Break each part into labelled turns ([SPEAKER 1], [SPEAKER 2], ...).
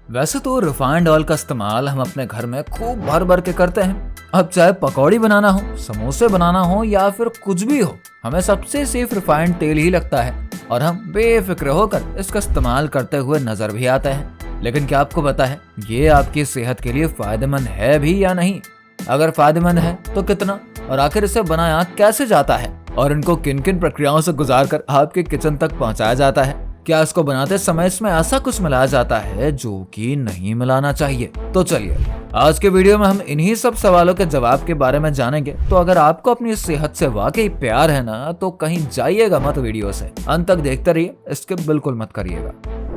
[SPEAKER 1] वैसे तो refined oil का इस्तेमाल हम अपने घर में खूब भर भर के करते हैं। अब चाहे पकौड़ी बनाना हो, समोसे बनाना हो या फिर कुछ भी हो, हमें सबसे सेफ रिफाइंड तेल ही लगता है और हम बेफिक्र होकर इसका इस्तेमाल करते हुए नजर भी आते हैं। लेकिन क्या आपको पता है ये आपकी सेहत के लिए फायदेमंद है भी या नहीं? अगर फायदेमंद है तो कितना, और आखिर इसे बनाया कैसे जाता है और इनको किन किन प्रक्रियाओं से गुजार कर आपके किचन तक पहुंचाया जाता है? क्या इसको बनाते समय इसमें ऐसा कुछ मिलाया जाता है जो कि नहीं मिलाना चाहिए? तो चलिए आज के वीडियो में हम इन्हीं सब सवालों के जवाब के बारे में जानेंगे। तो अगर आपको अपनी सेहत से वाकई प्यार है ना, तो कहीं जाइएगा मत, वीडियो से अंत तक देखते रहिए, स्किप बिल्कुल मत करिएगा।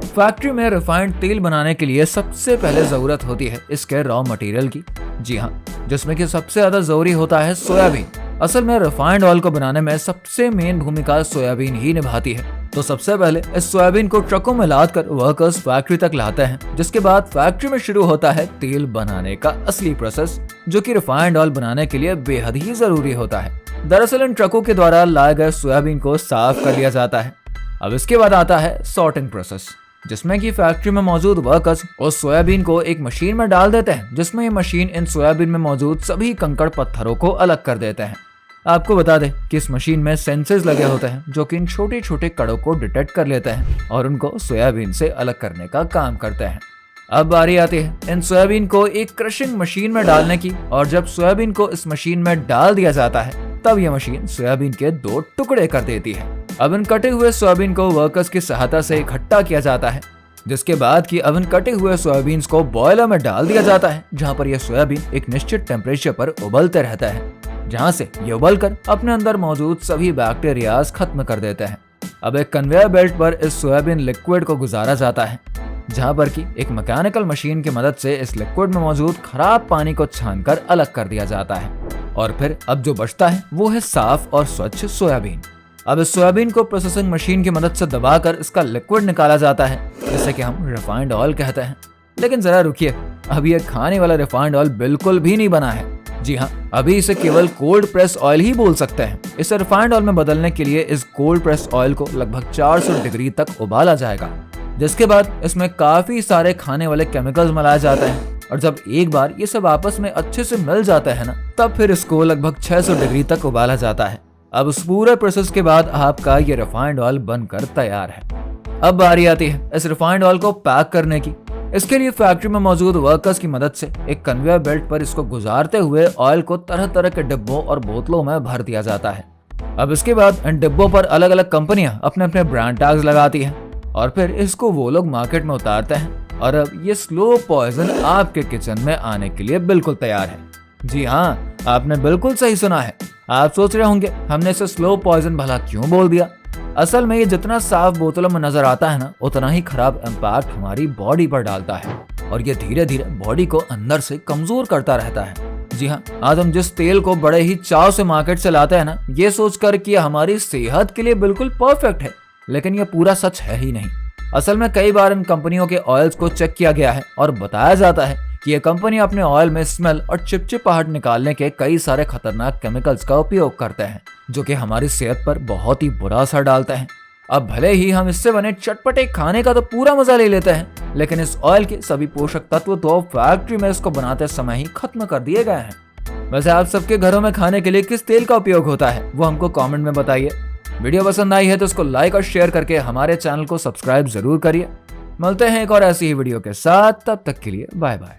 [SPEAKER 1] फैक्ट्री में रिफाइंड तेल बनाने के लिए सबसे पहले जरूरत होती है इसके रॉ मटेरियल की। जी हाँ, जिसमें कि सबसे ज्यादा जरूरी होता है सोयाबीन। असल में रिफाइंड ऑयल को बनाने में सबसे मेन भूमिका सोयाबीन ही निभाती है। तो सबसे पहले इस सोयाबीन को ट्रकों में लादकर वर्कर्स फैक्ट्री तक लाते हैं, जिसके बाद फैक्ट्री में शुरू होता है तेल बनाने का असली प्रोसेस, जो कि रिफाइंड ऑयल बनाने के लिए बेहद ही जरूरी होता है। दरअसल इन ट्रकों के द्वारा लाए गए सोयाबीन को साफ कर लिया जाता है। अब इसके बाद आता है सॉर्टिंग प्रोसेस, जिसमें कि फैक्ट्री में मौजूद वर्कर्स उस सोयाबीन को एक मशीन में डाल देते हैं, जिसमें ये मशीन इन सोयाबीन में मौजूद सभी कंकड़ पत्थरों को अलग कर देते हैं। आपको बता दें कि इस मशीन में सेंसर्स लगे होते हैं जो कि इन छोटे छोटे कणों को डिटेक्ट कर लेते हैं और उनको सोयाबीन से अलग करने का काम करते हैं। अब बारी आती है इन सोयाबीन को एक क्रशिंग मशीन में डालने की, और जब सोयाबीन को इस मशीन में डाल दिया जाता है तब यह मशीन सोयाबीन के 2 टुकड़े कर देती है। अब इन कटे हुए सोयाबीन को वर्कर्स की सहायता से इकट्ठा किया जाता है, जिसके बाद की अब इन कटे हुए सोयाबीन को बॉयलर में डाल दिया जाता है, जहां पर यह सोयाबीन एक निश्चित टेम्परेचर पर उबलते रहता है, जहां से ये उबलकर अपने अंदर मौजूद सभी बैक्टीरियाज खत्म कर देते हैं। अब एक कन्वेयर बेल्ट पर इस सोयाबीन लिक्विड को गुजारा जाता है, जहां पर की एक मैकेनिकल मशीन की मदद से इस लिक्विड में मौजूद खराब पानी को छानकर अलग कर दिया जाता है, और फिर अब जो बचता है वो है साफ और स्वच्छ सोयाबीन। अब इस सोयाबीन को प्रोसेसिंग मशीन की मदद से दबाकर इसका लिक्विड निकाला जाता है, जिसे कि हम रिफाइंड ऑयल कहते हैं। लेकिन जरा रुकिए, अभी ये खाने वाला रिफाइंड ऑयल बिल्कुल भी नहीं बना है। जी हाँ, अभी इसे केवल कोल्ड प्रेस ऑयल ही बोल सकते हैं। इसे रिफाइंड ऑयल में बदलने के लिए इस कोल्ड प्रेस ऑयल को लगभग 400 डिग्री तक उबाला जाएगा, जिसके बाद इसमें काफी सारे खाने वाले केमिकल्स मिलाए जाते हैं, और जब एक बार ये सब आपस में अच्छे से मिल जाता है ना, तब फिर इसको लगभग 600 डिग्री तक उबाला जाता है। अब उस पूरे प्रोसेस के बाद आपका ये रिफाइंड ऑयल बनकर तैयार है। अब बारी आती है इस रिफाइंड ऑयल को पैक करने की। इसके लिए फैक्ट्री में मौजूद वर्कर्स की मदद से एक कन्वेयर बेल्ट पर इसको गुजारते हुए ऑयल को तरह तरह के डिब्बों और बोतलों में भर दिया जाता है। अब इसके बाद इन डिब्बों पर अलग अलग कंपनियां अपने अपने ब्रांड टैग्स लगाती हैं, और फिर इसको वो लोग मार्केट में उतारते हैं, और अब ये स्लो पॉइजन आपके किचन में आने के लिए बिल्कुल तैयार है। जी हाँ, आपने बिल्कुल सही सुना है। आप सोच रहे होंगे हमने इसे स्लो पॉइजन भला क्यों बोल दिया? असल में ये जितना साफ बोतलों में नजर आता है ना, उतना ही खराब इम्पैक्ट हमारी बॉडी पर डालता है, और ये धीरे धीरे बॉडी को अंदर से कमजोर करता रहता है। जी हाँ, आज हम जिस तेल को बड़े ही चाव से मार्केट से लाते हैं ना, ये सोचकर कि हमारी सेहत के लिए बिल्कुल परफेक्ट है, लेकिन ये पूरा सच है ही नहीं। असल में कई बार इन कंपनियों के ऑयल्स को चेक किया गया है और बताया जाता है कि ये कंपनी अपने ऑयल में स्मेल और चिपचिपाहट निकालने के कई सारे खतरनाक केमिकल्स का उपयोग करते हैं, जो कि हमारी सेहत पर बहुत ही बुरा असर डालते हैं। अब भले ही हम इससे बने चटपटे खाने का तो पूरा मजा ले लेते हैं, लेकिन इस ऑयल के सभी पोषक तत्व तो फैक्ट्री में इसको बनाते समय ही खत्म कर दिए गए हैं। वैसे आप सबके घरों में खाने के लिए किस तेल का उपयोग होता है, वो हमको कॉमेंट में बताइए। वीडियो पसंद आई है तो इसको लाइक और शेयर करके हमारे चैनल को सब्सक्राइब जरूर करिए। मिलते हैं एक और ऐसी ही वीडियो के साथ, तब तक के लिए बाय बाय।